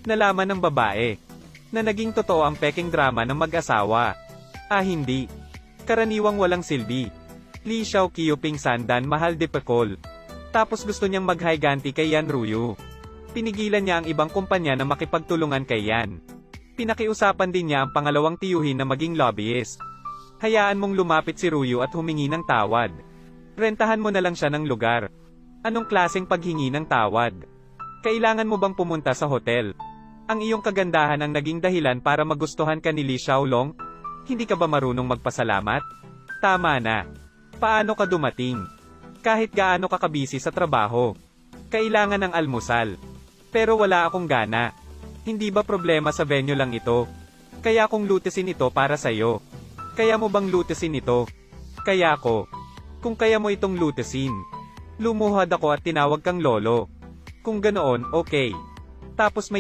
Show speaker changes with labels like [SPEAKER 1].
[SPEAKER 1] Nalaman ng babae na naging totoo ang peking drama ng mag-asawa. Hindi. Karaniwang walang silbi. Lee Xiao Qiu Pingsan mahal de Pekol. Tapos gusto niyang maghiganti kay Yan Ruyu. Pinigilan niya ang ibang kumpanya na makipagtulungan kay Yan. Pinakiusapan din niya ang pangalawang tiyuhin na maging lobbyist. Hayaan mong lumapit si Ruyu at humingi ng tawad. Rentahan mo na lang siya ng lugar. Anong klaseng paghingi ng tawad? Kailangan mo bang pumunta sa hotel? Ang iyong kagandahan ang naging dahilan para magustuhan ka ni Li Xiaolong? Hindi ka ba marunong magpasalamat? Tama na. Paano ka dumating? Kahit gaano ka kabisi sa trabaho. Kailangan ng almusal. Pero wala akong gana. Hindi ba problema sa venue lang ito? Kaya kong lutesin ito para sa'yo. Kaya mo bang lutesin ito? Kaya ko. Kung kaya mo itong lutesin. Lumuhad ako at tinawag kang lolo. Kung ganoon, okay. Tapos may